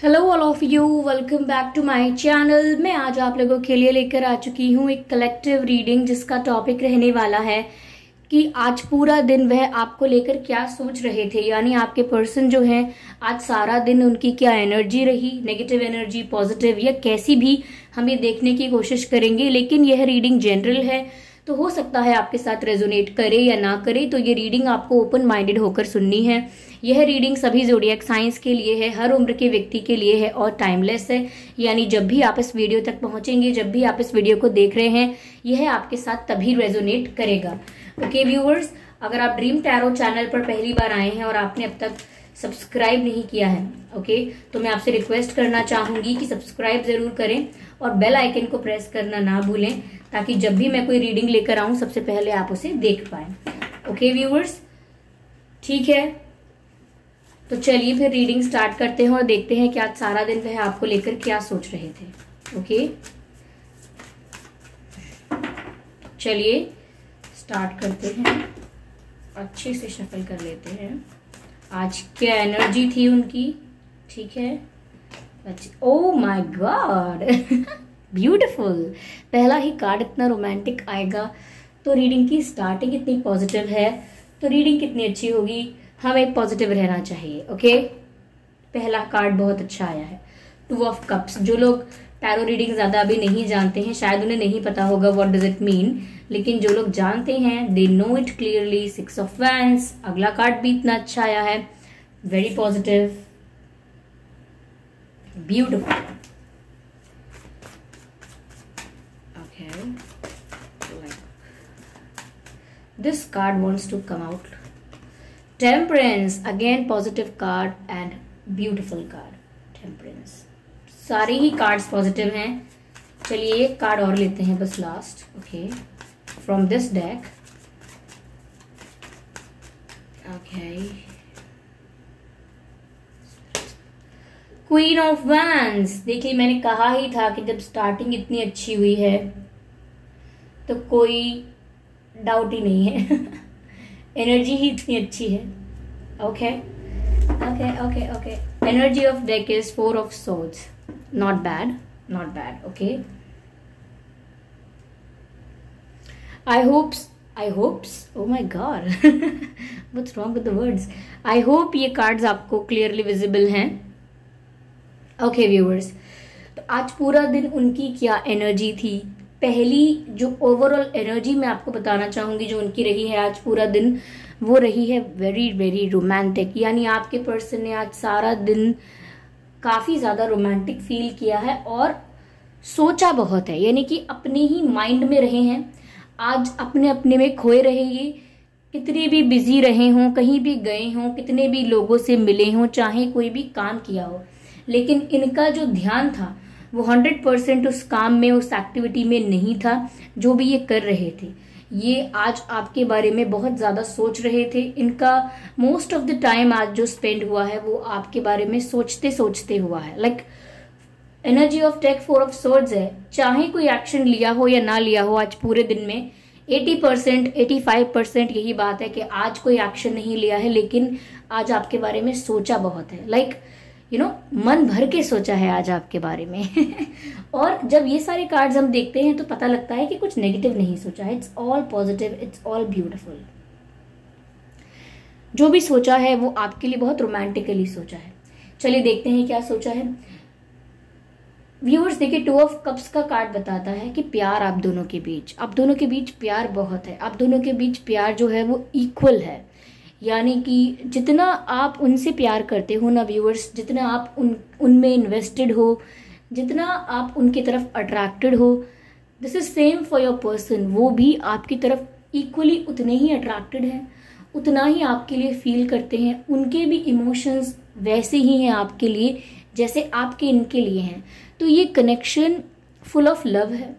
Hello all of you, welcome back to my channel. मैं आज आप लोगों के लिए लेकर आ चुकी हूँ एक कलेक्टिव रीडिंग जिसका टॉपिक रहने वाला है कि आज पूरा दिन वह आपको लेकर क्या सोच रहे थे। यानी आपके पर्सन जो है आज सारा दिन उनकी क्या एनर्जी रही, नेगेटिव एनर्जी, पॉजिटिव या कैसी भी, हम ये देखने की कोशिश करेंगे। लेकिन यह रीडिंग जनरल है तो हो सकता है आपके साथ रेजोनेट करे या ना करे, तो ये रीडिंग आपको ओपन माइंडेड होकर सुननी है। यह रीडिंग सभी ज़ोडिएक साइंस के लिए है, हर उम्र के व्यक्ति के लिए है और टाइमलेस है। यानी जब भी आप इस वीडियो तक पहुंचेंगे, जब भी आप इस वीडियो को देख रहे हैं, यह आपके साथ तभी रेजोनेट करेगा। ओके व्यूअर्स, अगर आप ड्रीम टैरो चैनल पर पहली बार आए हैं और आपने अब तक सब्सक्राइब नहीं किया है, ओके, तो मैं आपसे रिक्वेस्ट करना चाहूंगी कि सब्सक्राइब जरूर करें और बेल आइकन को प्रेस करना ना भूलें, ताकि जब भी मैं कोई रीडिंग लेकर आऊं सबसे पहले आप उसे देख पाएं। ओके व्यूअर्स, ठीक है, तो चलिए फिर रीडिंग स्टार्ट करते हैं और देखते हैं कि आज सारा दिन वह आपको लेकर क्या सोच रहे थे। ओके, चलिए स्टार्ट करते हैं। अच्छे से शफल कर लेते हैं आज क्या एनर्जी थी उनकी। ठीक है, ओह माय गॉड, ब्यूटीफुल। पहला ही कार्ड इतना रोमांटिक आएगा तो रीडिंग की स्टार्टिंग इतनी पॉजिटिव है तो रीडिंग कितनी अच्छी होगी। हमें पॉजिटिव रहना चाहिए। ओके, पहला कार्ड बहुत अच्छा आया है, 2 ऑफ कप्स। जो लोग टैरो रीडिंग ज्यादा अभी नहीं जानते हैं, शायद उन्हें नहीं पता होगा व्हाट डज इट मीन, लेकिन जो लोग जानते हैं they know it clearly. 6 of wands, अगला कार्ड भी इतना अच्छा आया है, very positive, beautiful. Okay, this card wants to come out. Temperance, again positive card and beautiful card. Temperance, सारे ही कार्ड्स पॉजिटिव हैं। चलिए एक कार्ड और लेते हैं बस last. Okay, from this deck. Okay, queen of wands. देखिए मैंने कहा ही था कि जब स्टार्टिंग इतनी अच्छी हुई है तो कोई डाउट ही नहीं है। एनर्जी ही इतनी अच्छी है। Okay okay okay okay, energy of deck is 4 of swords. Not bad, not bad. Okay, I hopes, oh my god, what's wrong with the words? I hope ये कार्ड्स आपको क्लियरली विजिबल हैं। Okay viewers, तो आज पूरा दिन उनकी क्या energy थी। पहली जो ओवरऑल एनर्जी मैं आपको बताना चाहूंगी जो उनकी रही है आज पूरा दिन, वो रही है वेरी वेरी रोमांटिक। यानी आपके पर्सन ने आज सारा दिन काफी ज्यादा रोमांटिक फील किया है और सोचा बहुत है। यानी कि अपने ही माइंड में रहे हैं आज, अपने अपने में खोए रहे। ये कितने भी बिजी रहे हों, कहीं भी गए हों, कितने भी लोगों से मिले हों, चाहे कोई भी काम किया हो, लेकिन इनका जो ध्यान था वो 100% उस काम में, उस एक्टिविटी में नहीं था जो भी ये कर रहे थे। ये आज आपके बारे में बहुत ज्यादा सोच रहे थे। इनका मोस्ट ऑफ द टाइम आज जो स्पेंड हुआ है वो आपके बारे में सोचते सोचते हुआ है। Like energy of deck 4 of swords है। चाहे कोई एक्शन लिया हो या ना लिया हो, आज पूरे दिन में 80% 85% यही बात है कि आज कोई एक्शन नहीं लिया है, लेकिन आज आपके बारे में सोचा बहुत है। लाइक मन भर के सोचा है आज आपके बारे में। और जब ये सारे कार्ड्स हम देखते हैं तो पता लगता है कि कुछ नेगेटिव नहीं सोचा है। It's all positive, it's all beautiful. जो भी सोचा है वो आपके लिए बहुत रोमांटिकली सोचा है। चलिए देखते हैं क्या सोचा है। व्यूअर्स देखिए, 2 ऑफ कप्स का कार्ड बताता है कि प्यार आप दोनों के बीच, आप दोनों के बीच प्यार बहुत है। आप दोनों के बीच प्यार जो है वो इक्वल है। यानी कि जितना आप उनसे प्यार करते हो ना व्यूअर्स, जितना आप उनमें इन्वेस्टेड हो, जितना आप उनकी तरफ अट्रैक्टेड हो, this is same for your person. वो भी आपकी तरफ इक्वली उतने ही अट्रैक्टेड हैं, उतना ही आपके लिए फील करते हैं। उनके भी इमोशंस वैसे ही हैं आपके लिए जैसे आपके इनके लिए हैं। तो ये कनेक्शन फुल ऑफ लव है।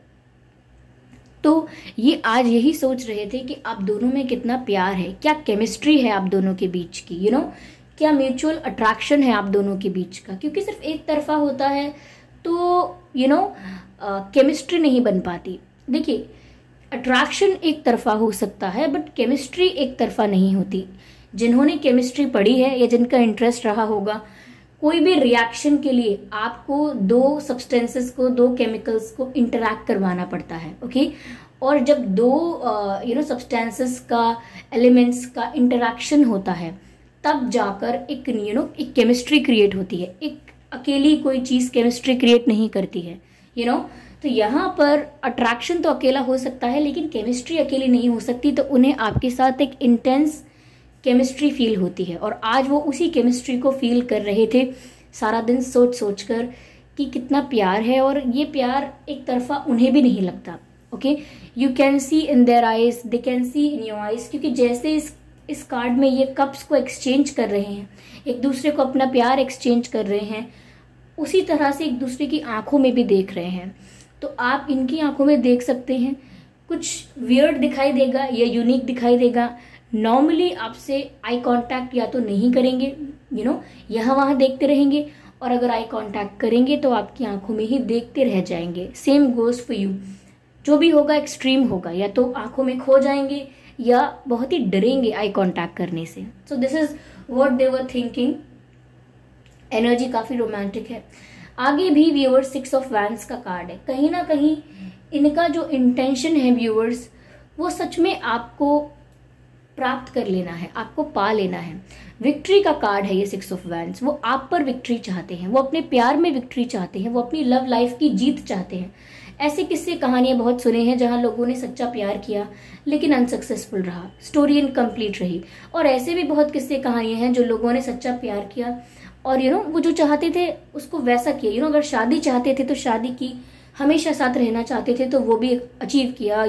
तो ये आज यही सोच रहे थे कि आप दोनों में कितना प्यार है, क्या केमिस्ट्री है आप दोनों के बीच की, क्या म्यूचुअल अट्रैक्शन है आप दोनों के बीच का। क्योंकि सिर्फ एक तरफा होता है तो केमिस्ट्री नहीं बन पाती। देखिए, अट्रैक्शन एक तरफा हो सकता है बट केमिस्ट्री एक तरफा नहीं होती। जिन्होंने केमिस्ट्री पढ़ी है या जिनका इंटरेस्ट रहा होगा कोई भी रिएक्शन के लिए आपको दो सब्सटेंसेस को, दो केमिकल्स को इंटरैक्ट करवाना पड़ता है, ओके। और जब दो सब्सटेंसेस का, एलिमेंट्स का इंटरैक्शन होता है, तब जाकर एक एक केमिस्ट्री क्रिएट होती है। एक अकेली कोई चीज केमिस्ट्री क्रिएट नहीं करती है, तो यहाँ पर अट्रैक्शन तो अकेला हो सकता है, लेकिन केमिस्ट्री अकेली नहीं हो सकती। तो उन्हें आपके साथ एक इंटेंस केमिस्ट्री फील होती है, और आज वो उसी केमिस्ट्री को फील कर रहे थे सारा दिन सोच सोच कर कि कितना प्यार है, और ये प्यार एक तरफा उन्हें भी नहीं लगता, okay. You can see in their eyes, they can see in your eyes, क्योंकि जैसे इस कार्ड में ये कप्स को एक्सचेंज कर रहे हैं, एक दूसरे को अपना प्यार एक्सचेंज कर रहे हैं, उसी तरह से एक दूसरे की आंखों में भी देख रहे हैं। तो आप इनकी आंखों में देख सकते हैं, कुछ वियर्ड दिखाई देगा या यूनिक दिखाई देगा। नॉर्मली आपसे आई कांटेक्ट या तो नहीं करेंगे, यहाँ वहाँ देखते रहेंगे, और अगर आई कांटेक्ट करेंगे तो आपकी आंखों में ही देखते रह जाएंगे। सेम गोज फॉर यू, जो भी होगा एक्सट्रीम होगा, या तो आंखों में खो जाएंगे या बहुत ही डरेंगे आई कांटेक्ट करने से। So this is what they were thinking. Energy काफी रोमांटिक है। आगे भी व्यूअर्स 6 ऑफ वैंड्स का कार्ड है। कहीं ना कहीं इनका जो इंटेंशन है व्यूअर्स, वो सच में आपको प्राप्त कर लेना है, आपको पा लेना है। विक्ट्री का कार्ड है ये 6 ऑफ वैंड्स। वो आप पर विक्ट्री चाहते हैं, वो अपने प्यार में विक्ट्री चाहते हैं, वो अपनी लव लाइफ की जीत चाहते हैं। ऐसे किस्से कहानियां बहुत सुने हैं जहां लोगों ने सच्चा प्यार किया लेकिन अनसक्सेसफुल रहा, स्टोरी इनकम्प्लीट रही। और ऐसे भी बहुत किस्से कहानियां हैं जो लोगों ने सच्चा प्यार किया और वो जो चाहते थे उसको वैसा किया। अगर शादी चाहते थे तो शादी की, हमेशा साथ रहना चाहते थे तो वो भी अचीव किया,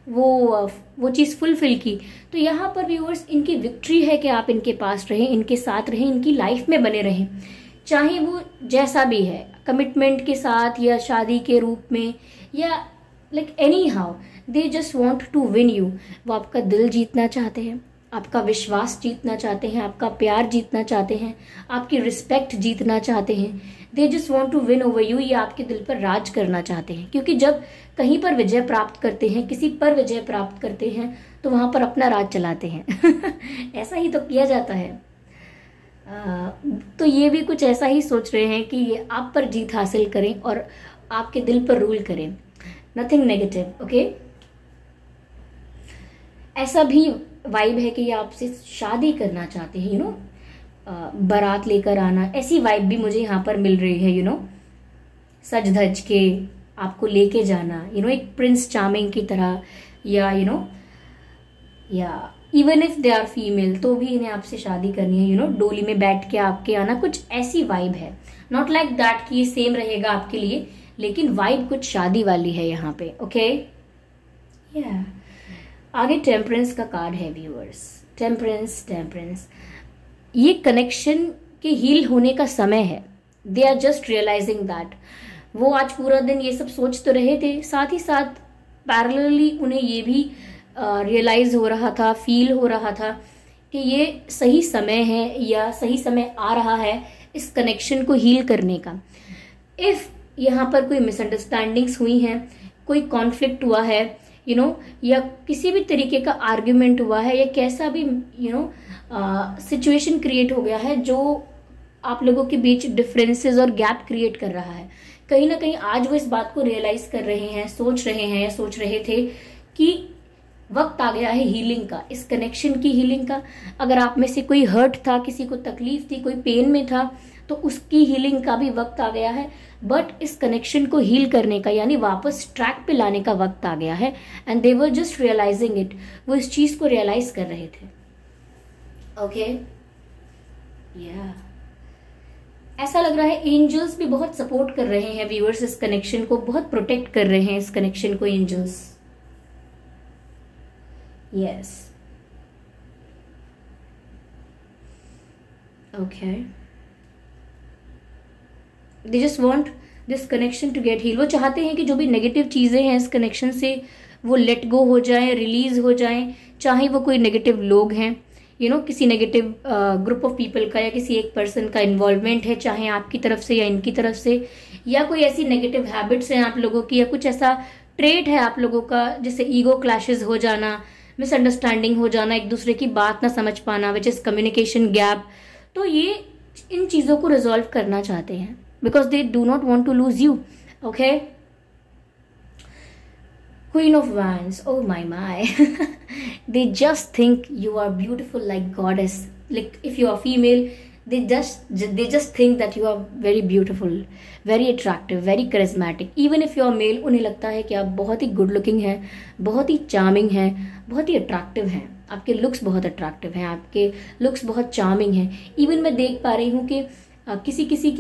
वो चीज फुलफिल की। तो यहाँ पर व्यूअर्स इनकी विक्ट्री है कि आप इनके पास रहें, इनके साथ रहें, इनकी लाइफ में बने रहें, चाहे वो जैसा भी है, कमिटमेंट के साथ या शादी के रूप में, या like anyhow they just want to win you. वो आपका दिल जीतना चाहते हैं, आपका विश्वास जीतना चाहते हैं, आपका प्यार जीतना चाहते हैं, आपकी रिस्पेक्ट जीतना चाहते हैं। They just want to win over you, ये आपके दिल पर राज करना चाहते हैं। क्योंकि जब कहीं पर विजय प्राप्त करते हैं, किसी पर विजय प्राप्त करते हैं, तो वहां पर अपना राज चलाते हैं। ऐसा ही तो किया जाता है। तो ये भी कुछ ऐसा ही सोच रहे हैं कि ये आप पर जीत हासिल करें और आपके दिल पर रूल करें, नथिंग नेगेटिव, ओके। ऐसा भी वाइब है कि ये आपसे शादी करना चाहते हैं, बारात लेकर आना, ऐसी वाइब भी मुझे यहाँ पर मिल रही है, सज धज के आपको लेके जाना, एक प्रिंस चार्मिंग की तरह, या या even if they are female तो भी इन्हें आपसे शादी करनी है, डोली में बैठ के आपके आना, कुछ ऐसी वाइब है। नॉट लाइक दैट कि ये सेम रहेगा आपके लिए, लेकिन वाइब कुछ शादी वाली है यहाँ पे, ओके। या आगे टेम्परेंस का कार्ड है व्यूअर्स। टेम्परेंस ये कनेक्शन के हील होने का समय है। They are just realising that. वो आज पूरा दिन ये सब सोच तो रहे थे, साथ ही साथ पैरेलली उन्हें ये भी रियलाइज हो रहा था, फील हो रहा था कि ये सही समय है या सही समय आ रहा है इस कनेक्शन को हील करने का। इफ यहाँ पर कोई मिसअंडरस्टैंडिंग्स हुई हैं, कोई कॉन्फ्लिक्ट हुआ है, या किसी भी तरीके का आर्ग्यूमेंट हुआ है, या कैसा भी सिचुएशन क्रिएट हो गया है जो आप लोगों के बीच डिफरेंसेस और गैप क्रिएट कर रहा है, कहीं ना कहीं आज वो इस बात को रियलाइज कर रहे हैं, सोच रहे हैं या सोच रहे थे कि वक्त आ गया है हीलिंग का, इस कनेक्शन की हीलिंग का। अगर आप में से कोई हर्ट था, किसी को तकलीफ थी, कोई पेन में था, तो उसकी हीलिंग का भी वक्त आ गया है। बट इस कनेक्शन को हील करने का, यानी वापस ट्रैक पे लाने का वक्त आ गया है। And they were just realising it. वो इस चीज को रियलाइज कर रहे थे, ओके। या ऐसा लग रहा है एंजल्स भी बहुत सपोर्ट कर रहे हैं व्यूअर्स, इस कनेक्शन को बहुत प्रोटेक्ट कर रहे हैं, इस कनेक्शन को angels. Yes, okay. They just want this connection to get heal. वो चाहते हैं कि जो भी नेगेटिव चीजें हैं इस कनेक्शन से वो लेट गो हो जाए, रिलीज हो जाए। चाहे वो कोई नेगेटिव लोग हैं, किसी नेगेटिव ग्रुप ऑफ पीपल का या किसी एक पर्सन का इन्वॉल्वमेंट है, चाहे आपकी तरफ से या इनकी तरफ से, या कोई ऐसी नेगेटिव हैबिट्स हैं आप लोगों की, या कुछ ऐसा ट्रेट है आप लोगों का जैसे ईगो क्लैशेस हो जाना, मिसअंडरस्टैंडिंग हो जाना, एक दूसरे की बात ना समझ पाना, विच इज कम्युनिकेशन गैप। तो ये इन चीज़ों को रिजॉल्व करना चाहते हैं, because they do not want to lose you. Okay, Queen of Wands, oh my. They just think you are beautiful like goddess. Like if you are female, they just think that you are very beautiful, very attractive, very charismatic. Even if you are male, उन्हें लगता है कि आप बहुत ही good looking हैं, बहुत ही charming हैं, बहुत ही attractive हैं. आपके looks बहुत attractive हैं, आपके looks बहुत charming हैं. Even मैं देख पा रही हूँ कि किसी किसी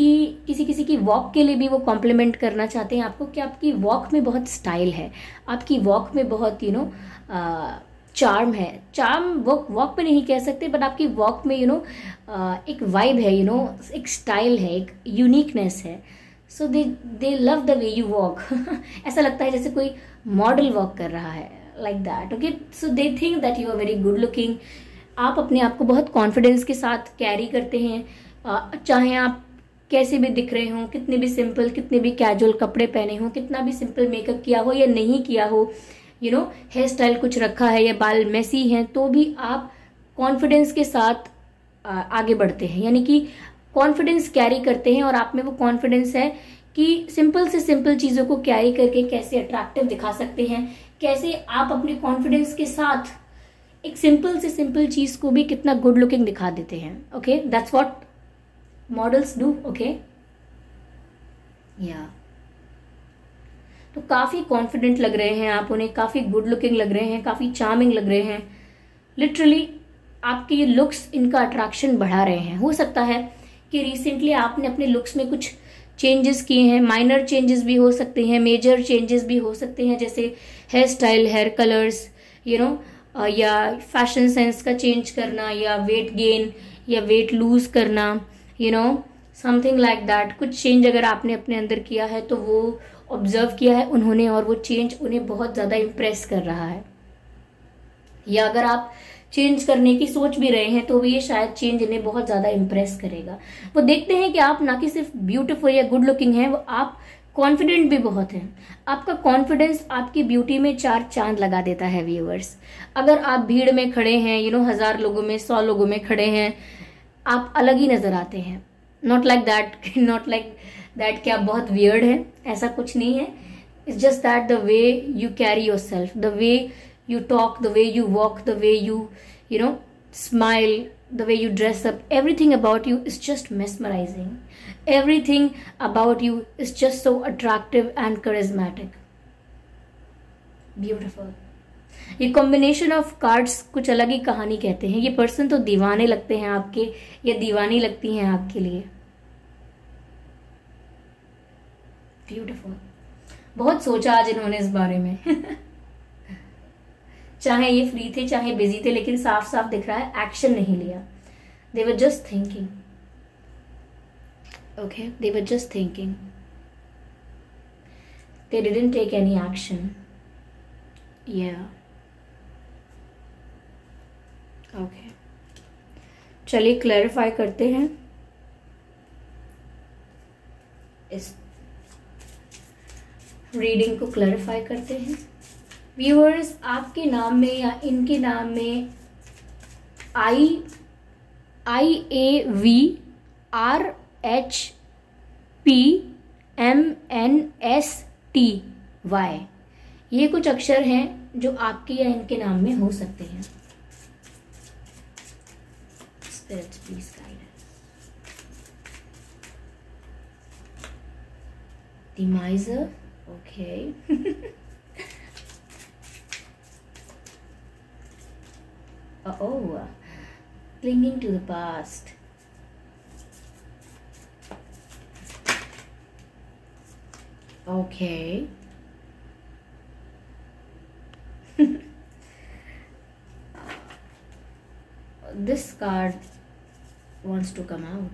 की वॉक के लिए भी वो कॉम्प्लीमेंट करना चाहते हैं आपको कि आपकी वॉक में बहुत स्टाइल है, आपकी वॉक में बहुत चार्म है. चार्म वॉक पे नहीं कह सकते, बट आपकी वॉक में एक वाइब है, एक स्टाइल है, एक यूनिकनेस है. So they love the way you walk. ऐसा लगता है जैसे कोई मॉडल वॉक कर रहा है, like that. Okay, so they think that you are very good looking. आप अपने आप को बहुत कॉन्फिडेंस के साथ कैरी करते हैं, चाहे आप कैसे भी दिख रहे हो, कितने भी सिंपल, कितने भी कैजुअल कपड़े पहने हो, कितना भी सिंपल मेकअप किया हो या नहीं किया हो, हेयर स्टाइल कुछ रखा है या बाल मेसी हैं, तो भी आप कॉन्फिडेंस के साथ आगे बढ़ते हैं. यानी कि कॉन्फिडेंस कैरी करते हैं, और आप में वो कॉन्फिडेंस है कि सिंपल से सिंपल चीज़ों को कैरी करके कैसे अट्रैक्टिव दिखा सकते हैं, कैसे आप अपने कॉन्फिडेंस के साथ एक सिंपल से सिंपल चीज़ को भी कितना गुड लुकिंग दिखा देते हैं. Okay, that's what models do. Okay, या तो काफी कॉन्फिडेंट लग रहे हैं आप उन्हें, काफी गुड लुकिंग लग रहे हैं, काफी चार्मिंग लग रहे हैं. लिटरली आपके ये लुक्स इनका अट्रैक्शन बढ़ा रहे हैं. हो सकता है कि रिसेंटली आपने अपने लुक्स में कुछ चेंजेस किए हैं, माइनर चेंजेस भी हो सकते हैं, मेजर चेंजेस भी हो सकते हैं, जैसे हेयर स्टाइल, हेयर कलर्स, या फैशन सेंस का चेंज करना, या वेट गेन या वेट लूज करना, समथिंग लाइक दैट. कुछ चेंज अगर आपने अपने अंदर किया है तो वो ऑब्जर्व किया है उन्होंने, और वो चेंज उन्हें बहुत ज़्यादा इम्प्रेस कर रहा है. या अगर आप चेंज करने की सोच भी रहे हैं तो ये शायद चेंज इन्हें बहुत ज़्यादा इम्प्रेस करेगा. वो देखते हैं कि आप ना कि सिर्फ ब्यूटीफुल या गुड लुकिंग हैं, वो आप कॉन्फिडेंट भी बहुत हैं. आपका कॉन्फिडेंस आपकी ब्यूटी में 4 चांद लगा देता है व्यूअर्स. अगर आप भीड़ में खड़े हैं, 1000 लोगों में, 100 लोगों में खड़े हैं, आप अलग ही नजर आते हैं. नॉट लाइक दैट कि आप बहुत वियर्ड हैं, ऐसा कुछ नहीं है. It's just that the way you carry your self, the way you talk, the way you walk, the way you smile, the way you dress up, everything about you is just mesmerizing. Everything about you is just so attractive and charismatic. Beautiful. ये combination of cards कुछ अलग ही कहानी कहते हैं. ये person तो दीवाने लगते हैं आपके, या दीवानी लगती हैं आपके लिए. ब्यूटीफुल. बहुत सोचा आज इन्होंने इस बारे में. चाहे ये फ्री थे, चाहे बिजी थे, लेकिन साफ साफ दिख रहा है एक्शन नहीं लिया. They were just thinking. Okay, they were just thinking. They didn't take any action. या ओके, चलिए क्लैरिफाई करते हैं इस रीडिंग को. क्लैरिफाई करते हैं व्यूअर्स. आपके नाम में या इनके नाम में IAVRHPMNSTY, ये कुछ अक्षर हैं जो आपके या इनके नाम में हो सकते हैं. Spirits, please guide us. The Miser, okay. Oh, clinging to the past. Okay. This card wants to come out.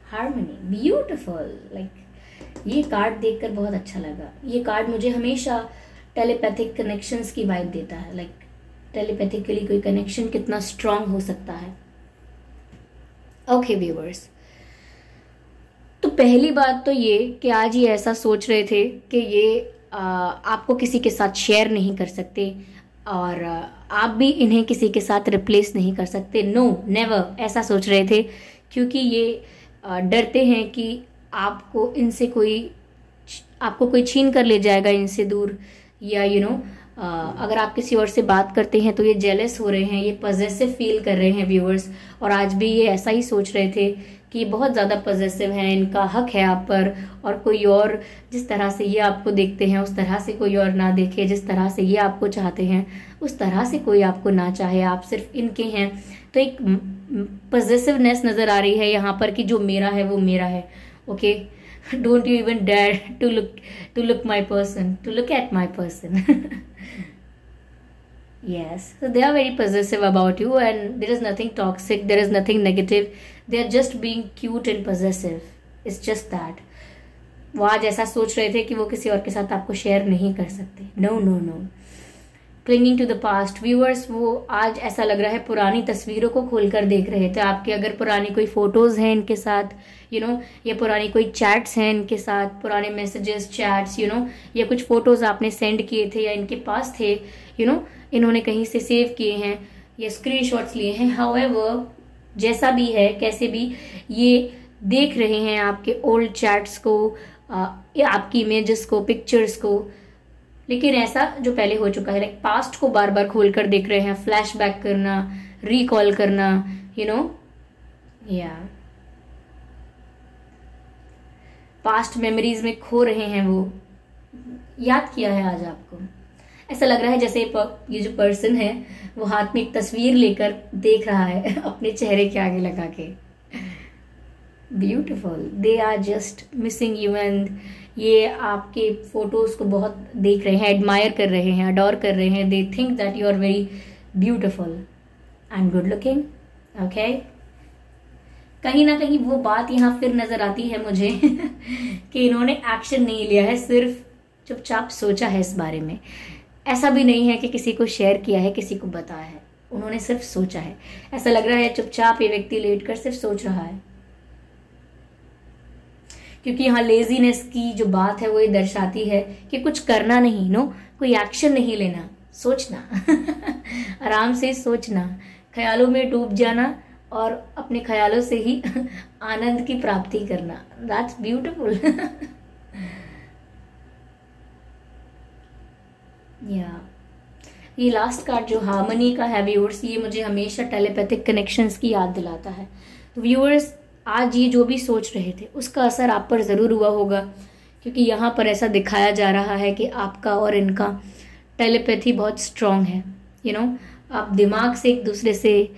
Harmony, beautiful. Like, ये कार्ड देखकर बहुत अच्छा लगा. ये कार्ड मुझे हमेशा टेलीपैथिक कनेक्शंस की वाइब देता है. लाइक टेलीपैथिकली कोई कनेक्शन कितना स्ट्रांग हो सकता है. ओके व्यूअर्स, तो पहली बात तो ये कि आज ये ऐसा सोच रहे थे कि ये आपको किसी के साथ शेयर नहीं कर सकते, और आप भी इन्हें किसी के साथ रिप्लेस नहीं कर सकते. No, never. ऐसा सोच रहे थे क्योंकि ये डरते हैं कि आपको कोई छीन कर ले जाएगा इनसे दूर, या अगर आप किसी और से बात करते हैं तो ये जेलस हो रहे हैं, ये पजेसिव फील कर रहे हैं व्यूअर्स। और आज भी ये ऐसा ही सोच रहे थे कि ये बहुत ज़्यादा पजेसिव हैं, इनका हक है आप पर, और कोई और जिस तरह से ये आपको देखते हैं उस तरह से कोई और ना देखे, जिस तरह से ये आपको चाहते हैं उस तरह से कोई आपको ना चाहे, आप सिर्फ इनके हैं। तो एक पजेसिवनेस नज़र आ रही है यहाँ पर कि जो मेरा है वो मेरा है। Okay, don't you even dare to look at my person. Yes, so they are very possessive about you, and there is nothing toxic, there is nothing negative, they are just being cute and possessive. It's just that वो आज ऐसा सोच रहे थे कि वो किसी और के साथ आपको शेयर नहीं कर सकते। No no no, clinging to the past viewers, वो आज ऐसा लग रहा है पुरानी तस्वीरों को खोलकर देख रहे थे आपके। अगर पुरानी कोई फोटोज हैं इनके साथ, या पुरानी कोई चैट्स हैं इनके साथ, पुराने मैसेजेस, चैट्स, या कुछ फोटोज आपने सेंड किए थे या इनके पास थे, इन्होंने कहीं से सेव किए हैं या स्क्रीनशॉट्स लिए हैं। हाउएवर, जैसा भी है, कैसे भी, ये देख रहे हैं आपके ओल्ड चैट्स को, या आपकी इमेजेस को, पिक्चर्स को, लेकिन ऐसा जो पहले हो चुका है, लाइक पास्ट को बार बार खोलकर देख रहे हैं, फ्लैशबैक करना, रिकॉल करना, या पास्ट मेमोरीज में खो रहे हैं। वो याद किया है आज आपको। ऐसा लग रहा है जैसे ये जो पर्सन है वो हाथ में एक तस्वीर लेकर देख रहा है अपने चेहरे के आगे लगा के। Beautiful, they are just missing you, and ये आपके फोटोज को बहुत देख रहे हैं, एडमायर कर रहे हैं, अडोर कर रहे हैं। They think that you are very beautiful and good looking. Okay, कहीं ना कहीं वो बात यहाँ फिर नजर आती है मुझे कि इन्होंने एक्शन नहीं लिया है, सिर्फ चुपचाप सोचा है इस बारे में। ऐसा भी नहीं है कि किसी को शेयर किया है, किसी को बताया है, उन्होंने सिर्फ सोचा है। ऐसा लग रहा है चुपचाप ये व्यक्ति लेट कर सिर्फ सोच रहा है, क्योंकि यहाँ लेजीनेस की जो बात है वो ये दर्शाती है कि कुछ करना नहीं, कोई एक्शन नहीं लेना, सोचना आराम से सोचना, ख्यालों में डूब जाना और अपने ख्यालों से ही आनंद की प्राप्ति करना। That's beautiful. ये लास्ट कार्ड जो हार्मनी का है व्यूअर्स, ये मुझे हमेशा टेलीपैथिक कनेक्शंस की याद दिलाता है। तो व्यूअर्स, आज ये जो भी सोच रहे थे उसका असर आप पर ज़रूर हुआ होगा, क्योंकि यहाँ पर ऐसा दिखाया जा रहा है कि आपका और इनका टेलीपैथी बहुत स्ट्रांग है। आप दिमाग से एक दूसरे से,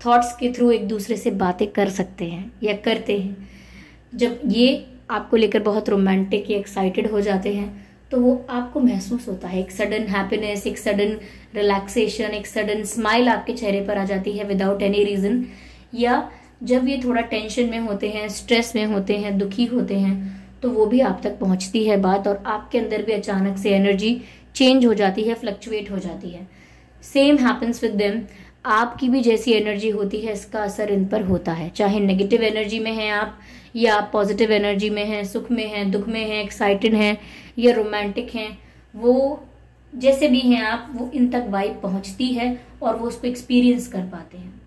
थॉट्स के थ्रू एक दूसरे से बातें कर सकते हैं या करते हैं। जब ये आपको लेकर बहुत रोमांटिक या एक्साइटेड हो जाते हैं तो वो आपको महसूस होता है, एक सडन हैप्पीनेस, एक सडन रिलैक्सेशन, एक सडन स्माइल आपके चेहरे पर आ जाती है विदाउट एनी रीज़न। या जब ये थोड़ा टेंशन में होते हैं, स्ट्रेस में होते हैं, दुखी होते हैं, तो वो भी आप तक पहुंचती है बात, और आपके अंदर भी अचानक से एनर्जी चेंज हो जाती है, फ्लक्चुएट हो जाती है। सेम हैपन्स विद देम, आपकी भी जैसी एनर्जी होती है इसका असर इन पर होता है। चाहे नेगेटिव एनर्जी में हैं आप, या आप पॉजिटिव एनर्जी में हैं, सुख में हैं, दुख में हैं, एक्साइटेड हैं या रोमांटिक हैं, वो जैसे भी हैं आप, वो इन तक वाइब पहुंचती है और वो उसको एक्सपीरियंस कर पाते हैं।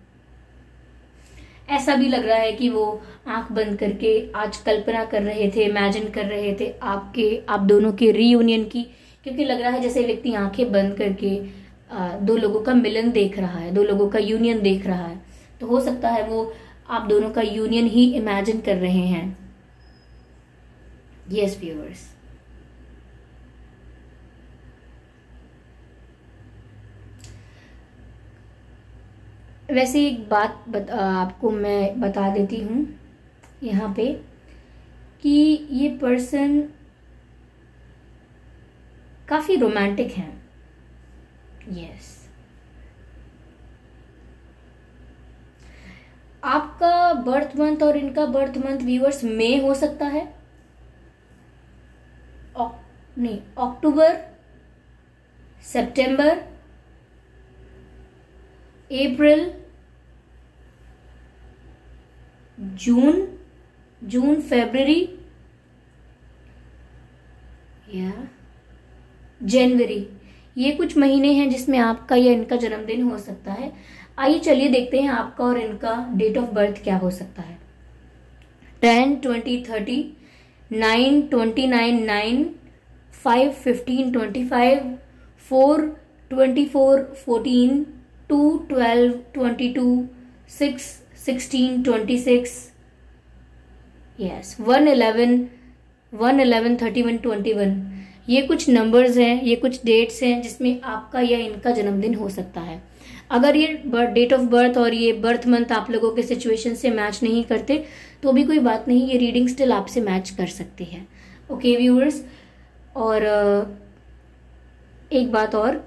ऐसा भी लग रहा है कि वो आंख बंद करके आज कल्पना कर रहे थे, इमेजिन कर रहे थे आप दोनों के रीयूनियन की, क्योंकि लग रहा है जैसे व्यक्ति आंखें बंद करके दो लोगों का मिलन देख रहा है, दो लोगों का यूनियन देख रहा है। तो हो सकता है वो आप दोनों का यूनियन ही इमेजिन कर रहे हैं। यस व्यूअर्स, वैसे एक बात आपको मैं बता देती हूँ यहाँ पे कि ये पर्सन काफी रोमांटिक हैं। यस, आपका बर्थ मंथ और इनका बर्थ मंथ व्यूअर्स मई हो सकता है, नहीं, अक्टूबर, सितंबर, अप्रैल, जून, फरवरी या जनवरी, ये कुछ महीने हैं जिसमें आपका या इनका जन्मदिन हो सकता है। आइए चलिए देखते हैं आपका और इनका डेट ऑफ बर्थ क्या हो सकता है। 10, 20, 30, 9, 29, 9, 5, 15, 25, 4, 24, 14, 2, 12, 22, 6, 16, 26, यस 1, 11, 31, 21। ये कुछ नंबर्स हैं, ये कुछ डेट्स हैं जिसमें आपका या इनका जन्मदिन हो सकता है। अगर ये डेट ऑफ बर्थ और ये बर्थ मंथ आप लोगों के सिचुएशन से मैच नहीं करते तो भी कोई बात नहीं, ये रीडिंग स्टिल आपसे मैच कर सकती है। ओके व्यूअर्स, और एक बात और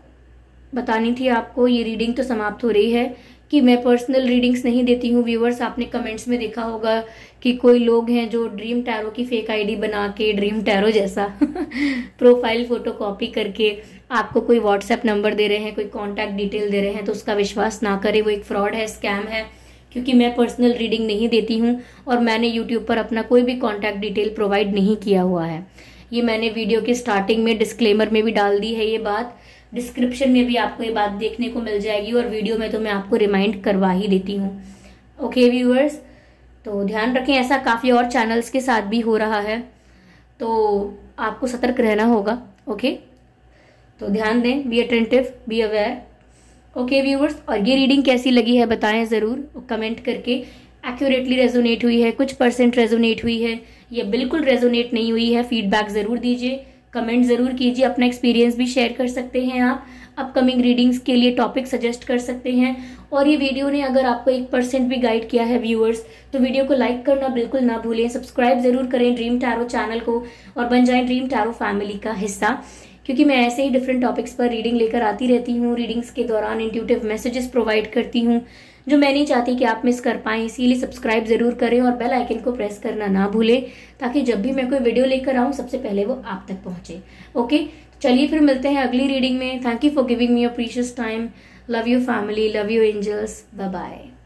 बतानी थी आपको, ये रीडिंग तो समाप्त हो रही है कि मैं पर्सनल रीडिंग्स नहीं देती हूँ व्यूअर्स। आपने कमेंट्स में देखा होगा कि कोई लोग हैं जो ड्रीम टैरो की फेक आईडी बना के ड्रीम टैरो जैसा प्रोफाइल फोटो कॉपी करके आपको कोई व्हाट्सएप नंबर दे रहे हैं, कोई कॉन्टैक्ट डिटेल दे रहे हैं, तो उसका विश्वास ना करें, वो एक फ्रॉड है, स्कैम है। क्योंकि मैं पर्सनल रीडिंग नहीं देती हूँ और मैंने यूट्यूब पर अपना कोई भी कॉन्टैक्ट डिटेल प्रोवाइड नहीं किया हुआ है। ये मैंने वीडियो के स्टार्टिंग में डिस्क्लेमर में भी डाल दी है ये बात, डिस्क्रिप्शन में भी आपको ये बात देखने को मिल जाएगी और वीडियो में तो मैं आपको रिमाइंड करवा ही देती हूँ। ओके व्यूअर्स, तो ध्यान रखें, ऐसा काफ़ी और चैनल्स के साथ भी हो रहा है, तो आपको सतर्क रहना होगा। ओके, तो ध्यान दें, be attentive, be aware. Okay viewers, और ये रीडिंग कैसी लगी है बताएं ज़रूर कमेंट करके। एक्यूरेटली रेजोनेट हुई है, कुछ % रेजोनेट हुई है, ये बिल्कुल रेजोनेट नहीं हुई है, फीडबैक ज़रूर दीजिए, कमेंट ज़रूर कीजिए, अपना एक्सपीरियंस भी शेयर कर सकते हैं आप, अपकमिंग रीडिंग्स के लिए टॉपिक सजेस्ट कर सकते हैं। और ये वीडियो ने अगर आपको 1% भी गाइड किया है व्यूअर्स, तो वीडियो को लाइक करना बिल्कुल ना भूलें, सब्सक्राइब ज़रूर करें ड्रीम टैरो चैनल को और बन जाएं ड्रीम टैरो फैमिली का हिस्सा, क्योंकि मैं ऐसे ही डिफरेंट टॉपिक्स पर रीडिंग लेकर आती रहती हूँ। रीडिंग्स के दौरान इंट्यूटिव मैसेजेस प्रोवाइड करती हूँ जो मैं नहीं चाहती कि आप मिस कर पाएं, इसीलिए सब्सक्राइब जरूर करें और बेल आइकन को प्रेस करना ना भूलें, ताकि जब भी मैं कोई वीडियो लेकर आऊँ सबसे पहले वो आप तक पहुंचे। ओके, चलिए फिर मिलते हैं अगली रीडिंग में। Thank you for giving me your precious time. Love you family, love you angels, bye bye.